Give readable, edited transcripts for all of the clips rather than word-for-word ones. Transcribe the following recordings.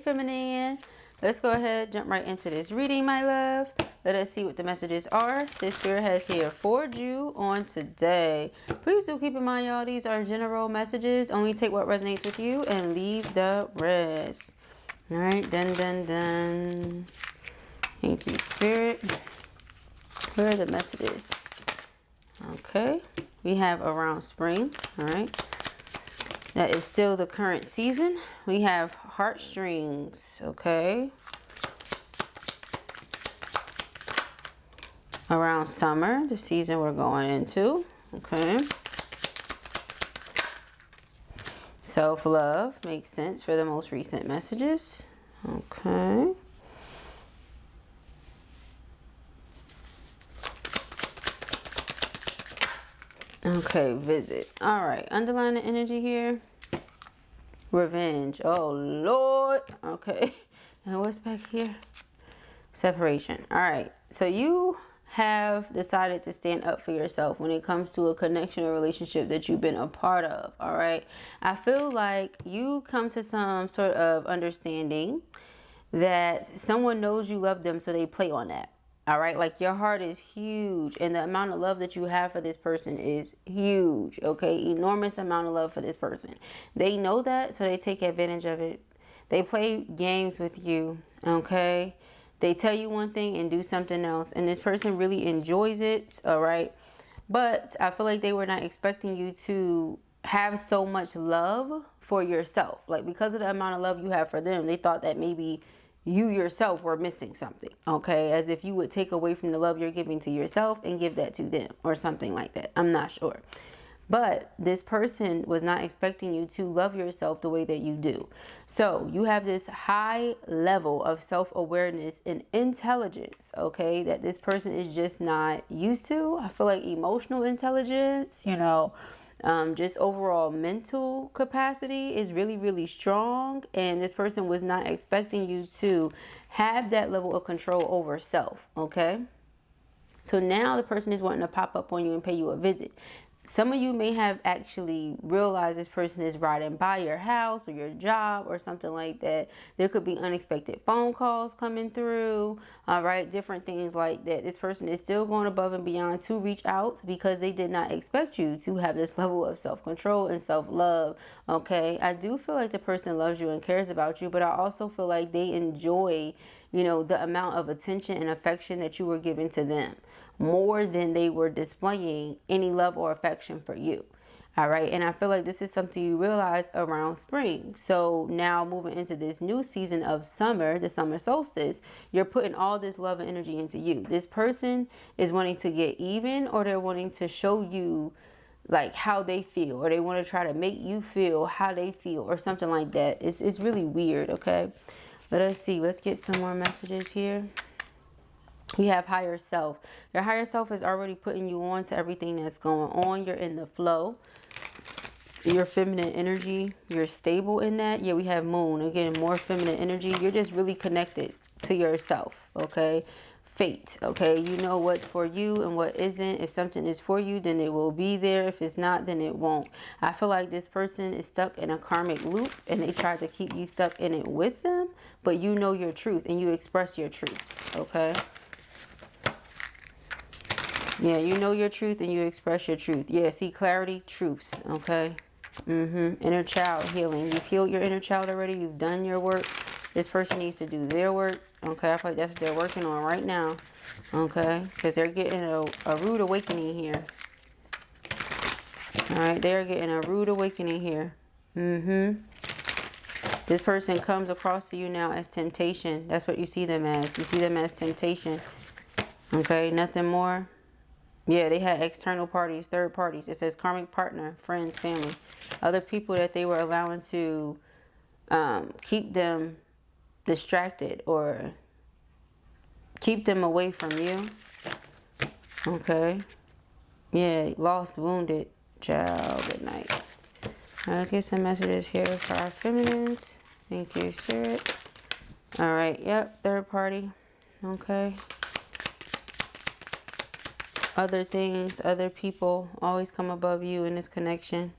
feminine. Let's go ahead, jump right into this reading, my love. Let us see what the messages are this spirit has here for you on today. Please do keep in mind, y'all, these are general messages. Only take what resonates with you and leave the rest. All right, done. Thank you, spirit. Where are the messages? Okay, we have around spring. All right, that is still the current season. We have heartstrings. Okay, around summer, the season we're going into. Okay, self-love makes sense for the most recent messages. Okay. Okay, visit. All right, underline the energy here. Revenge. Oh, Lord. Okay. And what's back here? Separation. All right. So you have decided to stand up for yourself when it comes to a connection or relationship that you've been a part of. All right. I feel like you come to some sort of understanding that someone knows you love them, so they play on that. All right, like your heart is huge and the amount of love that you have for this person is huge. Okay, enormous amount of love for this person. They know that, so they take advantage of it. They play games with you. Okay, they tell you one thing and do something else, and this person really enjoys it. All right, but I feel like they were not expecting you to have so much love for yourself. Like, because of the amount of love you have for them, they thought that maybe you yourself were missing something. Okay, as if you would take away from the love you're giving to yourself and give that to them or something like that. I'm not sure, but this person was not expecting you to love yourself the way that you do. So you have this high level of self-awareness and intelligence, okay, that this person is just not used to. I feel like emotional intelligence, you know, just overall mental capacity is really, really strong. And this person was not expecting you to have that level of control over self. Okay. So now the person is wanting to pop up on you and pay you a visit. Some of you may have actually realized this person is riding by your house or your job or something like that. There could be unexpected phone calls coming through. All right, different things like that. This person is still going above and beyond to reach out because they did not expect you to have this level of self-control and self-love. Okay, I do feel like the person loves you and cares about you, but I also feel like they enjoy, you know, the amount of attention and affection that you were giving to them, more than they were displaying any love or affection for you. All right. And I feel like this is something you realized around spring. So now moving into this new season of summer, the summer solstice, you're putting all this love and energy into you. This person is wanting to get even, or they're wanting to show you like how they feel, or they want to try to make you feel how they feel or something like that. It's really weird. Okay. Let us see. Let's get some more messages here. We have higher self. Your higher self is already putting you on to everything that's going on. You're in the flow. Your feminine energy, you're stable in that. Yeah, we have moon. Again, more feminine energy. You're just really connected to yourself. Okay. Fate. Okay. You know what's for you and what isn't. If something is for you, then it will be there. If it's not, then it won't. I feel like this person is stuck in a karmic loop and they try to keep you stuck in it with them. But you know your truth and you express your truth. Okay. Yeah, you know your truth and you express your truth. Yeah, see, clarity, truths. Okay. Inner child healing. You've healed your inner child already. You've done your work. This person needs to do their work. Okay, I feel like that's what they're working on right now. Okay, because they're getting a rude awakening here. All right, they are getting a rude awakening here. This person comes across to you now as temptation. That's what you see them as. You see them as temptation. Okay, nothing more. Yeah, they had external parties, third parties. It says karmic partner, friends, family. Other people that they were allowing to keep them distracted or keep them away from you. Okay. Yeah, lost, wounded, child, good night. All right, let's get some messages here for our feminines. Thank you, Spirit. All right, yep, third party. Okay. Other things, other people always come above you in this connection.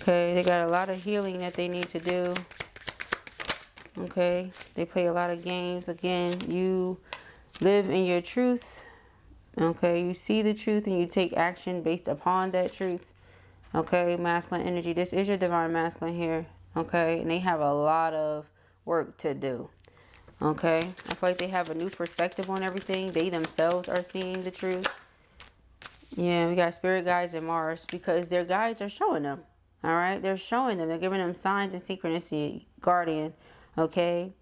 Okay, they got a lot of healing that they need to do. Okay, they play a lot of games. Again, you live in your truth. Okay, you see the truth and you take action based upon that truth. Okay, masculine energy. This is your divine masculine here. Okay, and they have a lot of work to do. Okay, I feel like they have a new perspective on everything. They themselves are seeing the truth. Yeah, we got spirit guides and Mars because their guides are showing them. All right, they're showing them. They're giving them signs and synchronicity. Guardian. Okay,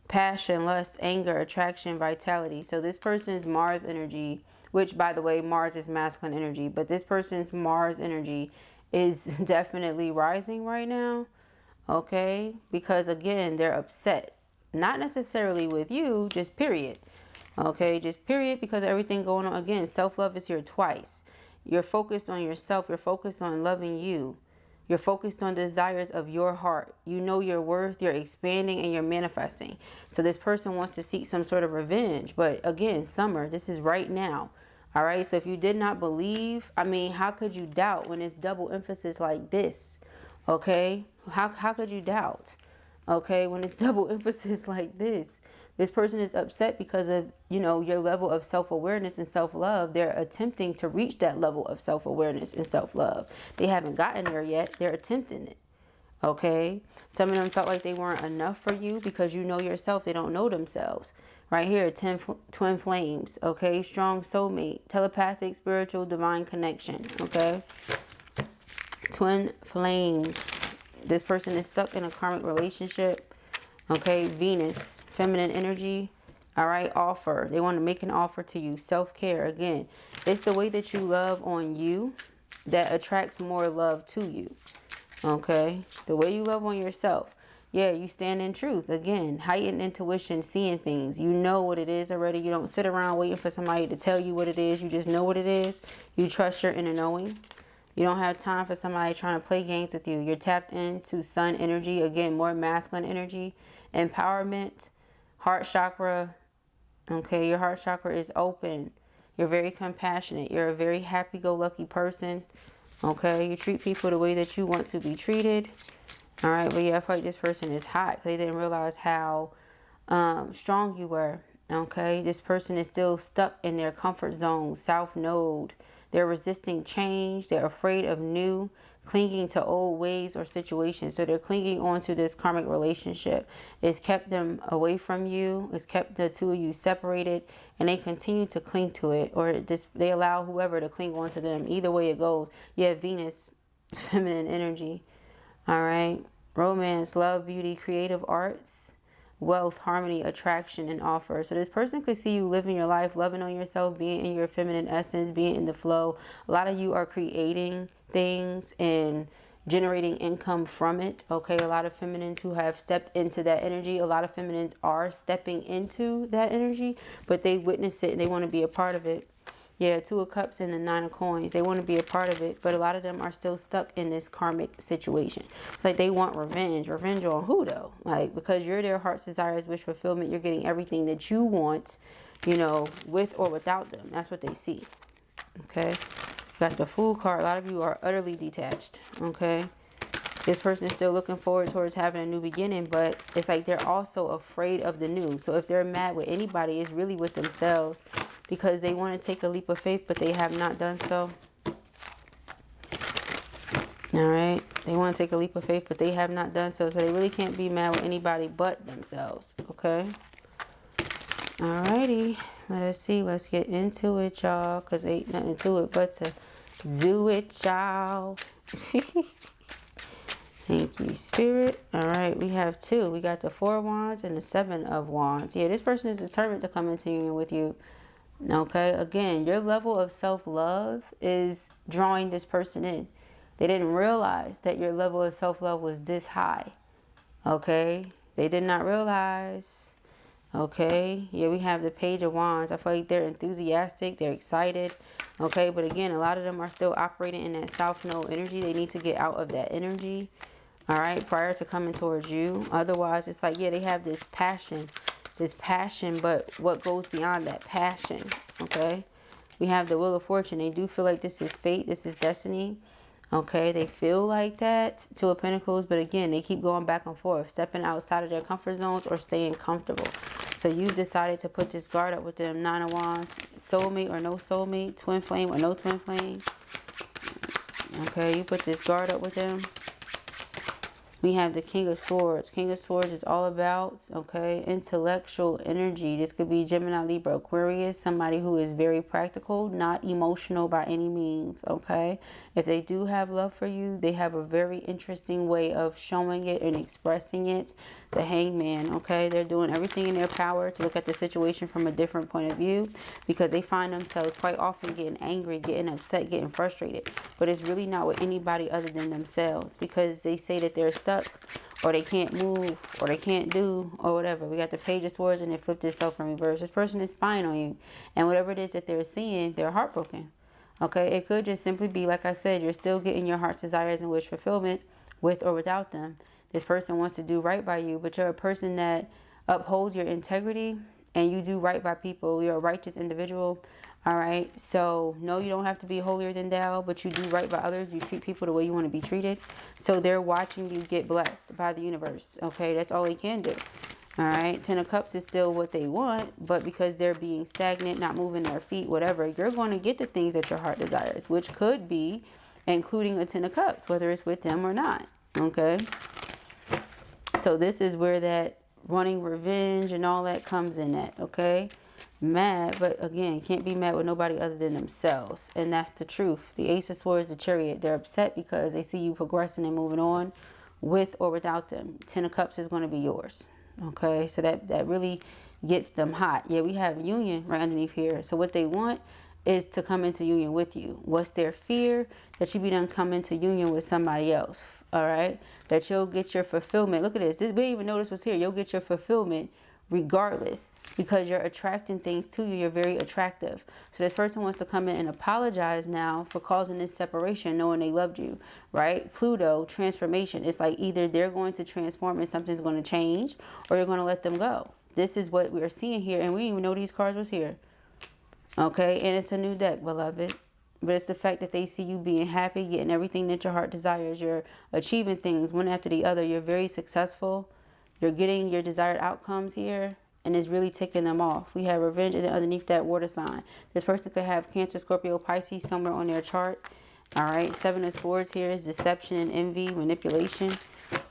passion, lust, anger, attraction, vitality. So this person's Mars energy, which by the way, Mars is masculine energy, but this person's Mars energy is definitely rising right now. Okay, because again, they're upset. Not necessarily with you, just period. Okay, just period, because everything going on. Again, self-love is here twice. You're focused on yourself. You're focused on loving you. You're focused on desires of your heart. You know your worth. You're expanding and you're manifesting. So this person wants to seek some sort of revenge. But again, summer, this is right now. All right, so if you did not believe, I mean, how could you doubt when it's double emphasis like this? Okay, how could you doubt? Okay, when it's double emphasis like this person is upset because of, you know, your level of self-awareness and self-love. They're attempting to reach that level of self-awareness and self-love. They haven't gotten there yet. They're attempting it. Okay, some of them felt like they weren't enough for you because you know yourself. They don't know themselves. Right here, twin flames. Okay, strong soulmate, telepathic, spiritual, divine connection. Okay, twin flames. This person is stuck in a karmic relationship. Okay, Venus, feminine energy. All right, offer. They want to make an offer to you. Self-care. Again, it's the way that you love on you that attracts more love to you. Okay, the way you love on yourself. Yeah, you stand in truth. Again, heightened intuition, seeing things. You know what it is already. You don't sit around waiting for somebody to tell you what it is. You just know what it is. You trust your inner knowing. You don't have time for somebody trying to play games with you. You're tapped into sun energy. Again, more masculine energy. Empowerment. Heart chakra. Okay, your heart chakra is open. You're very compassionate. You're a very happy-go-lucky person. Okay, you treat people the way that you want to be treated. All right, but yeah, I feel like this person is hot because they didn't realize how strong you were. Okay, this person is still stuck in their comfort zone, south node. They're resisting change. They're afraid of new, clinging to old ways or situations. So they're clinging on to this karmic relationship. It's kept them away from you. It's kept the two of you separated. And they continue to cling to it. Or they allow whoever to cling on to them. Either way it goes. You have Venus, feminine energy. All right. Romance, love, beauty, creative arts. Wealth, harmony, attraction, and offer. So this person could see you living your life, loving on yourself, being in your feminine essence, being in the flow. A lot of you are creating things and generating income from it. Okay, a lot of feminines who have stepped into that energy. A lot of feminines are stepping into that energy, but they witness it and they want to be a part of it. Yeah, Two of Cups and the Nine of Coins. They want to be a part of it, but a lot of them are still stuck in this karmic situation. Like they want revenge. Revenge on who though? Like because you're their heart's desires, wish fulfillment. You're getting everything that you want, you know, with or without them. That's what they see. Okay. Got the Fool card. A lot of you are utterly detached. Okay. This person is still looking forward towards having a new beginning, but it's like they're also afraid of the new. So if they're mad with anybody, it's really with themselves because they want to take a leap of faith, but they have not done so. All right. They want to take a leap of faith, but they have not done so. So they really can't be mad with anybody but themselves. Okay. All righty. Let us see. Let's get into it, y'all, because ain't nothing to it but to do it, y'all. Thank you, Spirit. All right, we have two. We got the Four of Wands and the Seven of Wands. Yeah, this person is determined to come into union with you. Okay, again, your level of self-love is drawing this person in. They didn't realize that your level of self-love was this high. Okay, they did not realize. Okay, yeah, we have the Page of Wands. I feel like they're enthusiastic. They're excited. Okay, but again, a lot of them are still operating in that South Node energy. They need to get out of that energy. All right, prior to coming towards you. Otherwise, it's like, yeah, they have this passion, but what goes beyond that passion, okay? We have the Wheel of Fortune. They do feel like this is fate, this is destiny. Okay, they feel like that. Two of Pentacles, but again, they keep going back and forth, stepping outside of their comfort zones or staying comfortable. So you decided to put this guard up with them. Nine of Wands, soulmate or no soulmate, twin flame or no twin flame. Okay, you put this guard up with them. We have the King of Swords. King of Swords is all about, okay, intellectual energy. This could be Gemini, Libra, Aquarius, somebody who is very practical, not emotional by any means, okay? If they do have love for you, they have a very interesting way of showing it and expressing it. The Hangman, okay? They're doing everything in their power to look at the situation from a different point of view because they find themselves quite often getting angry, getting upset, getting frustrated. But it's really not with anybody other than themselves because they say that they're stuck or they can't move or they can't do or whatever. We got the Page of Swords and it flipped itself in reverse. This person is spying on you. And whatever it is that they're seeing, they're heartbroken. Okay, it could just simply be, like I said, you're still getting your heart's desires and wish fulfillment with or without them. This person wants to do right by you, but you're a person that upholds your integrity and you do right by people. You're a righteous individual. All right. So no, you don't have to be holier than thou, but you do right by others. You treat people the way you want to be treated. So they're watching you get blessed by the universe. Okay. That's all they can do. All right. Ten of Cups is still what they want, but because they're being stagnant, not moving their feet, whatever, you're going to get the things that your heart desires, which could be including a Ten of Cups, whether it's with them or not. Okay. So this is where that wanting revenge and all that comes in at, okay? Mad, but again, can't be mad with nobody other than themselves. And that's the truth. The Ace of Swords, the Chariot, they're upset because they see you progressing and moving on with or without them. Ten of Cups is going to be yours, okay? So that really gets them hot. Yeah, we have union right underneath here. So what they want is to come into union with you. What's their fear? That you be done come into union with somebody else. All right, that you'll get your fulfillment. Look at this. We didn't even know this was here. You'll get your fulfillment regardless because you're attracting things to you. You're very attractive. So this person wants to come in and apologize now for causing this separation, knowing they loved you, right? Pluto, transformation. It's like either they're going to transform and something's going to change or you're going to let them go. This is what we're seeing here. And we didn't even know these cards was here. Okay, and it's a new deck, beloved. But it's the fact that they see you being happy, getting everything that your heart desires. You're achieving things one after the other. You're very successful. You're getting your desired outcomes here. And it's really ticking them off. We have revenge and then underneath that water sign. This person could have Cancer, Scorpio, Pisces somewhere on their chart. All right. Seven of Swords here is deception and envy, manipulation.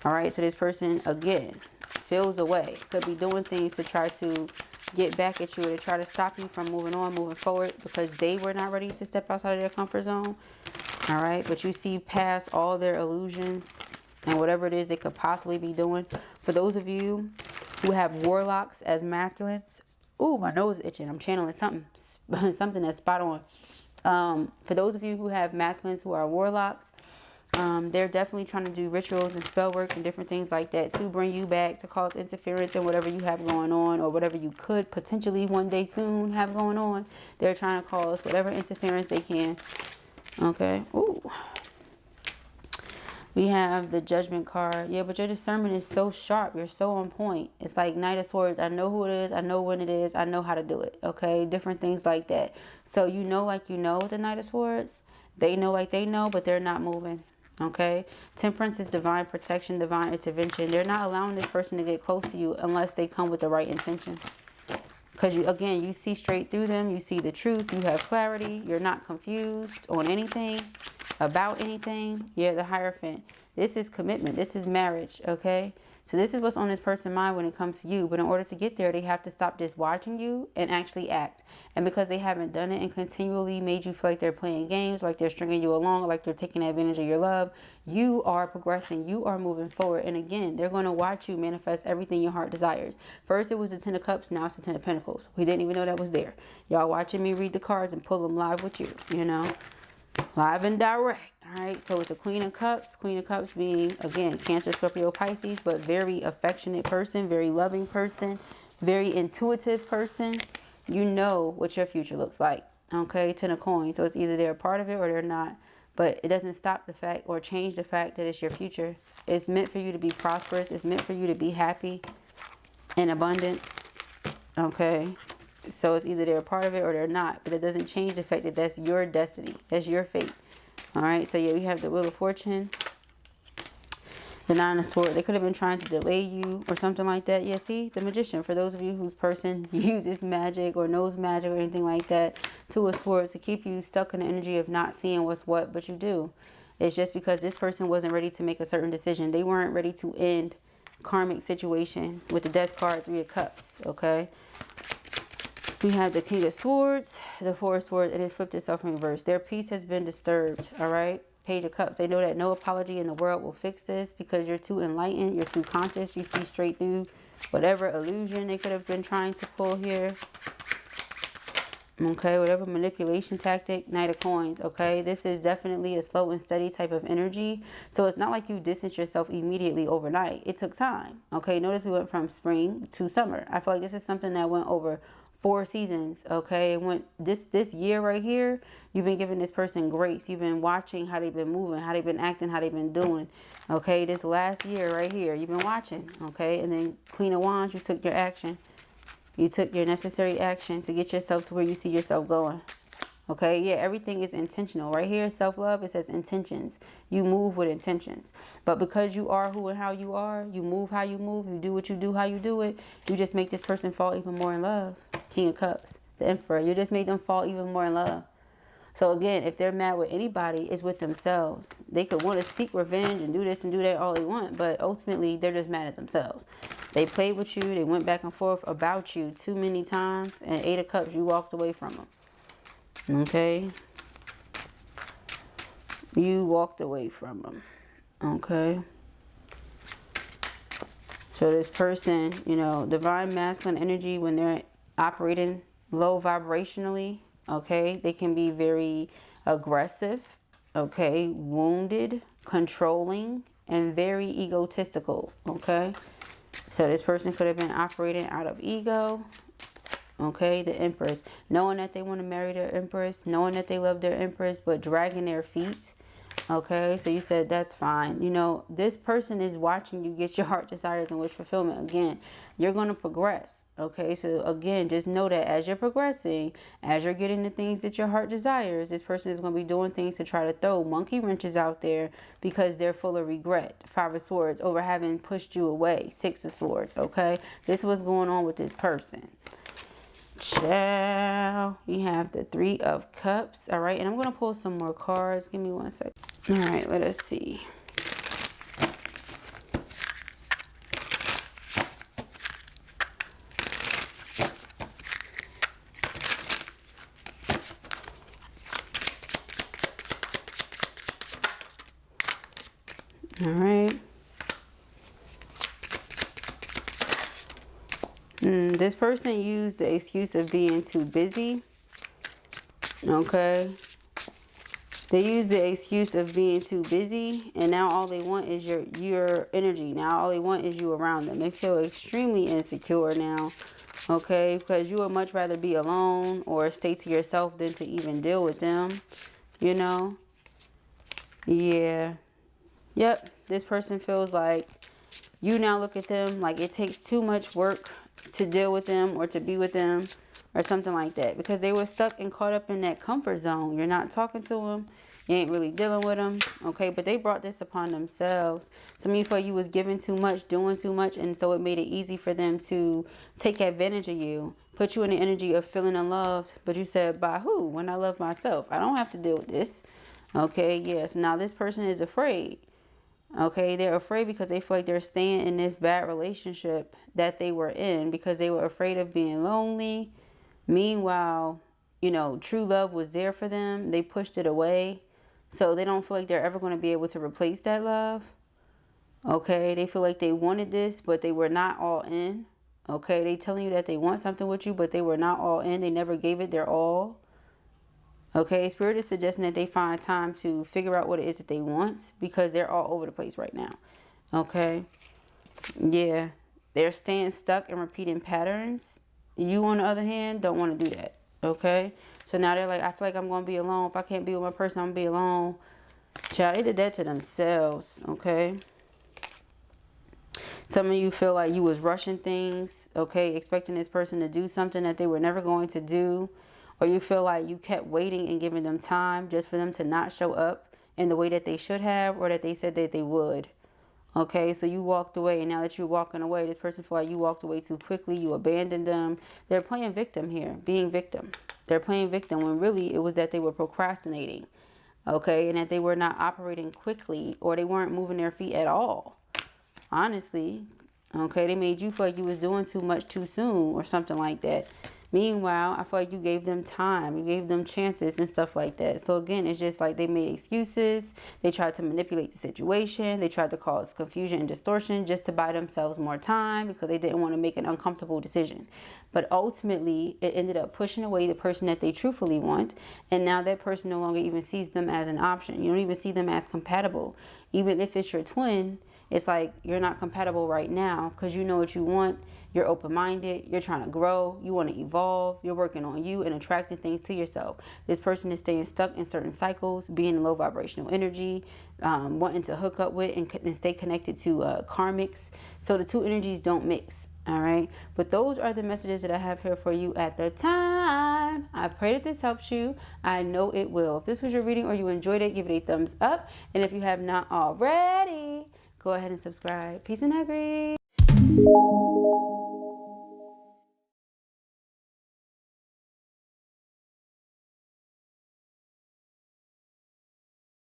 All right. So this person, again, feels away. Could be doing things to try to get back at you or to try to stop you from moving on, moving forward because they were not ready to step outside of their comfort zone. All right. But you see past all their illusions and whatever it is they could possibly be doing. For those of you who have warlocks as masculines. Ooh, my nose is itching. I'm channeling something that's spot on. For those of you who have masculines who are warlocks, they're definitely trying to do rituals and spell work and different things like that to bring you back, to cause interference in whatever you have going on or whatever you could potentially one day soon have going on. They're trying to cause whatever interference they can. Okay. Ooh. We have the Judgment card. Yeah, but your discernment is so sharp. You're so on point. It's like Knight of Swords. I know who it is. I know when it is. I know how to do it. Okay. Different things like that. So you know like you know with the Knight of Swords. They know like they know, but they're not moving. Okay. Temperance is divine protection, divine intervention. They're not allowing this person to get close to you unless they come with the right intention. Because you, again, you see straight through them. You see the truth. You have clarity. You're not confused on anything, about anything. Yeah, the Hierophant. This is commitment. This is marriage. Okay. So this is what's on this person's mind when it comes to you. But in order to get there, they have to stop just watching you and actually act. And because they haven't done it and continually made you feel like they're playing games, like they're stringing you along, like they're taking advantage of your love, you are progressing. You are moving forward. And again, they're going to watch you manifest everything your heart desires. First, it was the Ten of Cups. Now it's the Ten of Pentacles. We didn't even know that was there. Y'all watching me read the cards and pull them live with you, you know. Live and direct. All right, so with the Queen of Cups being, again, Cancer, Scorpio, Pisces, but very affectionate person, very loving person, very intuitive person. You know what your future looks like. Okay, Ten of Coins. So it's either they're a part of it or they're not. But it doesn't stop the fact or change the fact that it's your future. It's meant for you to be prosperous. It's meant for you to be happy in abundance. Okay. So it's either they're a part of it or they're not. But it doesn't change the fact that that's your destiny. That's your fate. All right, so yeah, we have the Wheel of Fortune, the Nine of Swords. They could have been trying to delay you or something like that. Yeah, see, the Magician. For those of you whose person uses magic or knows magic or anything like that, Two of Swords, to keep you stuck in the energy of not seeing what's what, but you do. It's just because this person wasn't ready to make a certain decision. They weren't ready to end karmic situation with the Death card, Three of Cups, okay? We have the King of Swords, the Four of Swords, and it flipped itself in reverse. Their peace has been disturbed, all right? Page of Cups. They know that no apology in the world will fix this because you're too enlightened, you're too conscious, you see straight through whatever illusion they could have been trying to pull here. Okay, whatever manipulation tactic, Knight of Coins, okay? This is definitely a slow and steady type of energy. So it's not like you distance yourself immediately overnight. It took time, okay? Notice we went from spring to summer. I feel like this is something that went over 4 seasons, okay? It went this year right here, you've been giving this person grace. You've been watching how they've been moving, how they've been acting, how they've been doing, okay? This last year right here, you've been watching, okay? And then Queen of Wands, you took your action. You took your necessary action to get yourself to where you see yourself going. Okay, yeah, everything is intentional. Right here, self-love, it says intentions. You move with intentions. But because you are who and how you are, you move how you move, you do what you do, how you do it, you just make this person fall even more in love. King of Cups, the Emperor, you just made them fall even more in love. So again, if they're mad with anybody, it's with themselves. They could want to seek revenge and do this and do that all they want, but ultimately they're just mad at themselves. They played with you, they went back and forth about you too many times, and Eight of Cups, you walked away from them. Okay? You walked away from them. Okay? So this person, you know, divine masculine energy, when they're operating low vibrationally, okay, they can be very aggressive, okay, wounded, controlling, and very egotistical, okay? So this person could have been operating out of ego, okay? The Empress, knowing that they want to marry their Empress, knowing that they love their Empress, but dragging their feet, okay? So you said, that's fine. You know, this person is watching you get your heart desires and wish fulfillment. Again, you're going to progress, okay? So again, just know that as you're progressing, as you're getting the things that your heart desires, this person is going to be doing things to try to throw monkey wrenches out there because they're full of regret. Five of Swords, over having pushed you away. Six of Swords, okay? This is what's going on with this person. Ciao. We have the Three of Cups, all right? And I'm going to pull some more cards. Give me 1 second. All right, let us see. All right. This person used the excuse of being too busy. Okay. They use the excuse of being too busy, and now all they want is your energy. Now all they want is you around them. They feel extremely insecure now, okay? Because you would much rather be alone or stay to yourself than to even deal with them, you know? Yeah. Yep, this person feels like you now look at them like it takes too much work to deal with them or to be with them or something like that, because they were stuck and caught up in that comfort zone. You're not talking to them, you ain't really dealing with them, okay? But they brought this upon themselves. Some of you felt you was giving too much, doing too much, and so it made it easy for them to take advantage of you, put you in the energy of feeling unloved. But you said, by who? When I love myself, I don't have to deal with this. Okay, yes. Now this person is afraid. Okay, they're afraid because they feel like they're staying in this bad relationship that they were in because they were afraid of being lonely. Meanwhile, you know, true love was there for them. They pushed it away. So they don't feel like they're ever going to be able to replace that love. Okay, they feel like they wanted this, but they were not all in. Okay, they telling you that they want something with you, but they were not all in. They never gave it their all. Okay, Spirit is suggesting that they find time to figure out what it is that they want because they're all over the place right now. Okay, yeah, they're staying stuck and repeating patterns. You, on the other hand, don't want to do that. Okay, so now they're like, I feel like I'm going to be alone. If I can't be with my person, I'm going to be alone. Child, they did that to themselves. Okay, some of you feel like you was rushing things. Okay, expecting this person to do something that they were never going to do. Or you feel like you kept waiting and giving them time just for them to not show up in the way that they should have or that they said that they would. Okay, so you walked away, and now that you're walking away, this person feel like you walked away too quickly, you abandoned them. They're playing victim here, being victim. They're playing victim when really it was that they were procrastinating, okay, and that they were not operating quickly, or they weren't moving their feet at all, honestly. Okay, they made you feel like you was doing too much too soon or something like that. Meanwhile, I feel like you gave them time, you gave them chances and stuff like that. So again, it's just like they made excuses. They tried to manipulate the situation. They tried to cause confusion and distortion just to buy themselves more time because they didn't want to make an uncomfortable decision. But ultimately, it ended up pushing away the person that they truthfully want. And now that person no longer even sees them as an option. You don't even see them as compatible. Even if it's your twin, it's like you're not compatible right now because you know what you want. You're open-minded. You're trying to grow. You want to evolve. You're working on you and attracting things to yourself. This person is staying stuck in certain cycles, being in low vibrational energy, wanting to hook up with and stay connected to karmics. So the two energies don't mix. All right. But those are the messages that I have here for you at the time. I pray that this helps you. I know it will. If this was your reading or you enjoyed it, give it a thumbs up. And if you have not already, go ahead and subscribe. Peace and agrees.